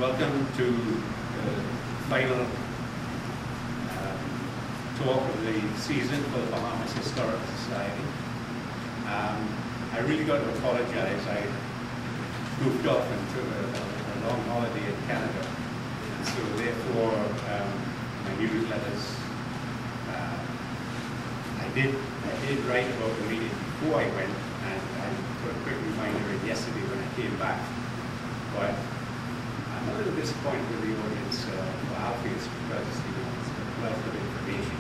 Welcome to the final talk of the season for the Bahamas Historical Society. I really got to apologize. I goofed off and took a long holiday in Canada, and so therefore my newsletters, I did write about the meeting before I went, and I put a quick reminder in yesterday when I came back. But I'm a little disappointed with the audience for Alpheus because it's a wealth of information.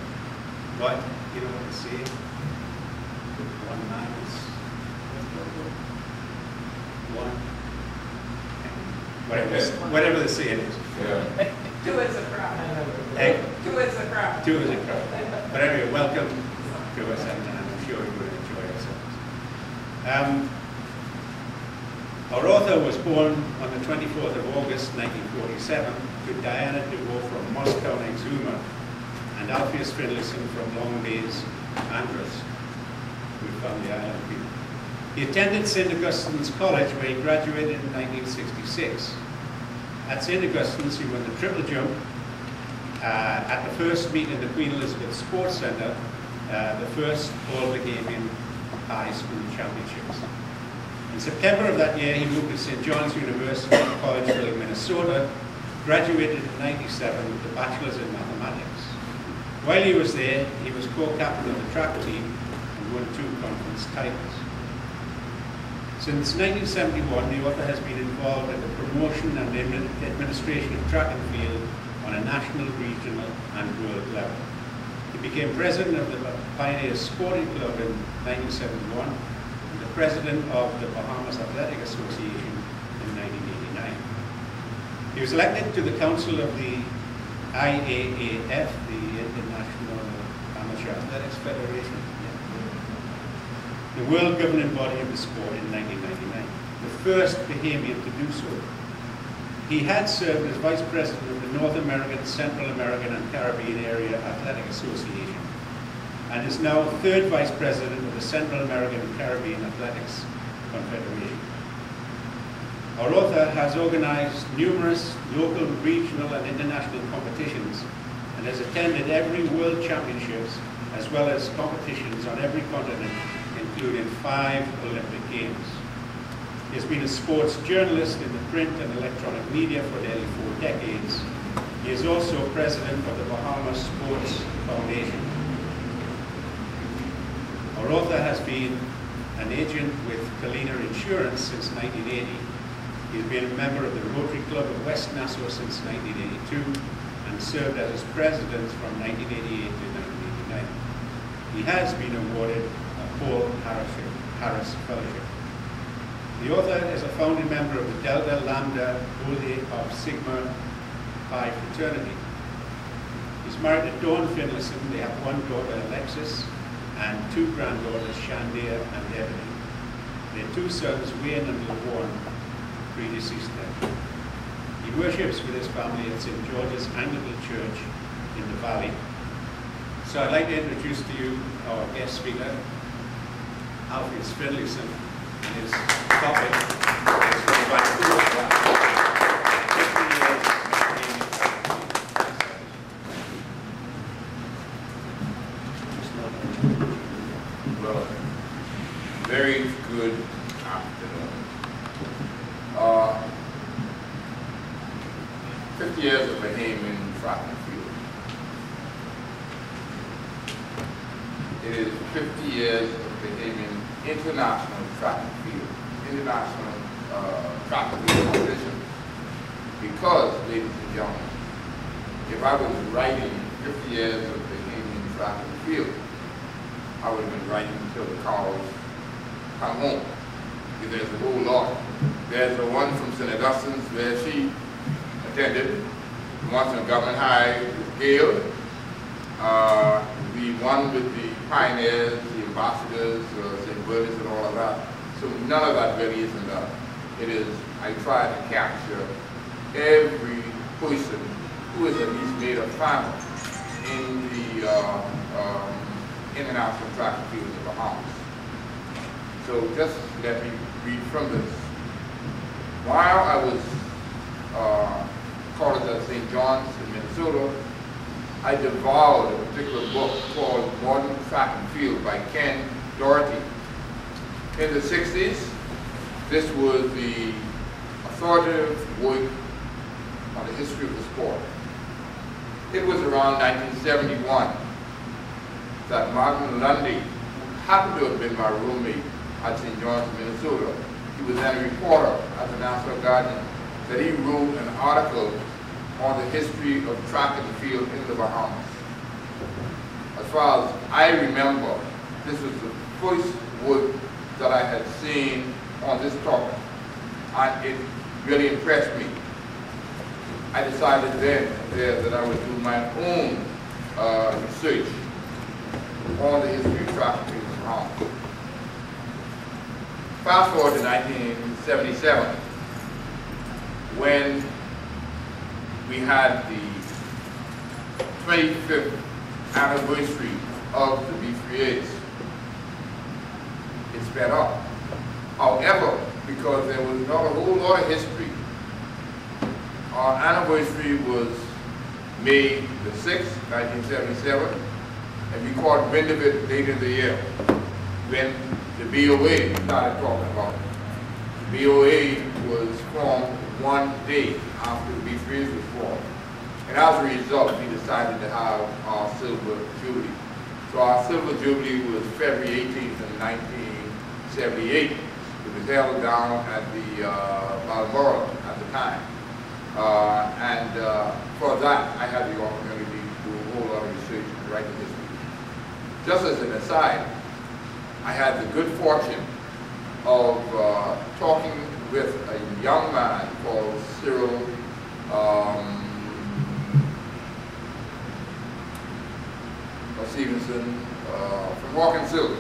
But you know what they say, one man is one, whatever the saying is. Yeah. Two is a crowd. Two is a crowd. Two is a crowd. But anyway, welcome to us, and I'm sure you will enjoy ourselves. Our author was born on the 24th of August 1947 to Diana DeVoe from Moscow and Exuma and Alpheus Finlayson from Long Bay's Andros, who found the island people. He attended St. Augustine's College where he graduated in 1966. At St. Augustine's he won the triple jump. At the first meet in the Queen Elizabeth Sports Centre, the first All-Bahamian High School Championships. In September of that year, he moved to St. John's University in Collegeville, Minnesota, graduated in '97 with a bachelor's in mathematics. While he was there, he was co-captain of the track team and won 2 conference titles. Since 1971, the author has been involved in the promotion and administration of track and field on a national, regional, and world level. He became president of the Pioneers Sporting Club in 1971. President of the Bahamas Athletic Association in 1989. He was elected to the Council of the IAAF, the International Amateur Athletics Federation, the world governing body of the sport, in 1999, the first Bahamian to do so. He had served as Vice President of the North American, Central American, and Caribbean Area Athletic Association, and is now 3rd Vice President of the Central American and Caribbean Athletics Confederation. Our author has organized numerous local, regional, and international competitions and has attended every World Championships as well as competitions on every continent, including 5 Olympic Games. He has been a sports journalist in the print and electronic media for nearly 4 decades. He is also president of the Bahamas Sports Foundation. Our author has been an agent with Kalina Insurance since 1980. He has been a member of the Rotary Club of West Nassau since 1982 and served as its president from 1988 to 1989. He has been awarded a Paul Harris Fellowship. The author is a founding member of the Delta Lambda Holy of Sigma Pi fraternity. He's married to Dawn Finlayson. They have 1 daughter, Alexis, and 2 granddaughters, Shandia and Ebony. Their 2 sons, Wayne and LaWarn, predeceased them. He worships with his family at St. George's Anglican Church in the Valley. So I'd like to introduce to you our guest speaker, Alpheus Finlayson, and his topic is from Vancouver. Very good afternoon. 50 years of Bahamian track and field. It is 50 years of Bahamian international track and field, international track and field competition. Because, ladies and gentlemen, if I was writing 50 years of Bahamian track and field, I would have been writing until the cows come home. Because there's a whole lot. There's the one from St. Augustine's where she attended, the one from Government High with Gail, the one with the pioneers, the ambassadors, St. Bernice and all of that. So none of that really is enough. It is, I try to capture every person who is at least made a final in the international track and field of the Bahamas. So just let me read from this. While I was John's in Minnesota, I devoured a particular book called Modern Track and Field by Ken Doherty. In the 60s, this was the authoritative work on the history of the sport. It was around 1971 that Martin Lundy, who happened to have been my roommate at St. John's, Minnesota, he was then a reporter at the Nassau Guardian, that he wrote an article on the history of track and field in the Bahamas. As far as I remember, this was the first work that I had seen on this topic, and it really impressed me. I decided then and there that I would do my own research on the history of track and field in the Bahamas. Fast forward to 1977, when we had the 25th anniversary of the B3As. It sped up. However, because there was not a whole lot of history, our anniversary was May the 6th, 1977, and we caught wind of it later in the year when the BOA started talking about it. The BOA was formed one day after the B3s was formed. And as a result, we decided to have our Silver Jubilee. So our Silver Jubilee was February 18th in 1978. It was held down at the Balmoral at the time. For that, I had the opportunity to do a whole lot of research and write the history. Just as an aside, I had the good fortune of talking with a young man called Cyril Stevenson from Hawkins Hill.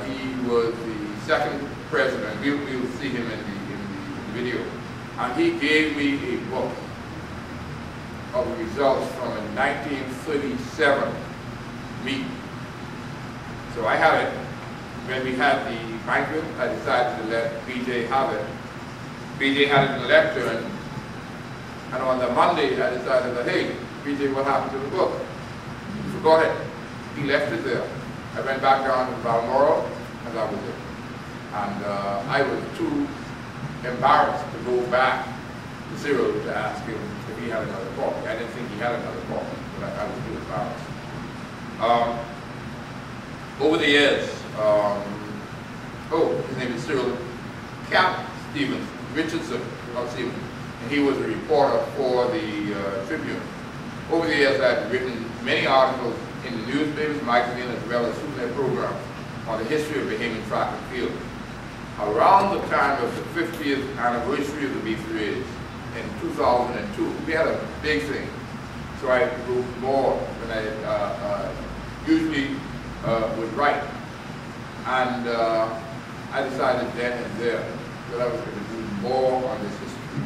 He was the second president. We'll see him in the video. And he gave me a book of the results from a 1937 meeting. So I had it. When we had the banquet, I decided to let BJ have it. BJ had it in the lecture, and on the Monday, I decided that, hey, BJ, what happened to the book? He forgot it. He left it there. I went back down to Balmoral, and that was it. And I was too embarrassed to go back to Cyril to ask him if he had another copy. I didn't think he had another copy, but I was too embarrassed. Over the years, his name is Cyril Cap Stevens, Richardson, not Stevens, and he was a reporter for the Tribune. Over the years, I've written many articles in the newspapers, magazines, as well as souvenir programs on the history of Bahamian track and field. Around the time of the 50th anniversary of the B3As in 2002, we had a big thing. So I wrote more than I usually would write. And I decided then and there that I was going to do more on this history.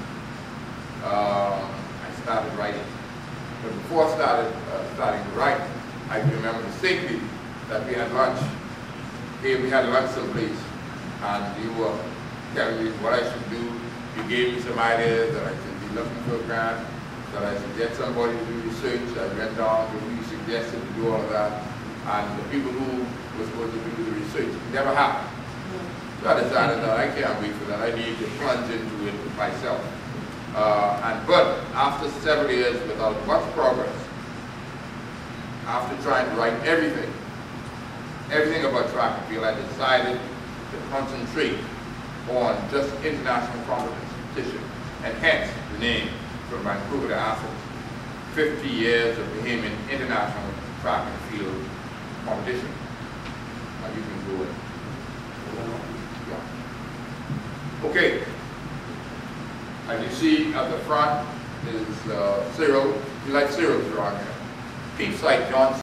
I started writing. But before I started starting to write, I remember distinctly that we had lunch. Here we had lunch someplace, and you were telling me what I should do. You gave me some ideas that I should be looking for a grant, that I should get somebody to do research. I went down to who you suggested to do all of that. And the people who were supposed to do the research never happened. So I decided that I can't wait for that. I need to plunge into it myself. But after several years without much progress, after trying to write everything about track and field, I decided to concentrate on just international competition, and hence the name from Vancouver to Athens, 50 years of Bahamian international track and field competition. Now you can go in. Yeah. Okay. As you see at the front is Cyril. You like Cyril's around here. Peeps like John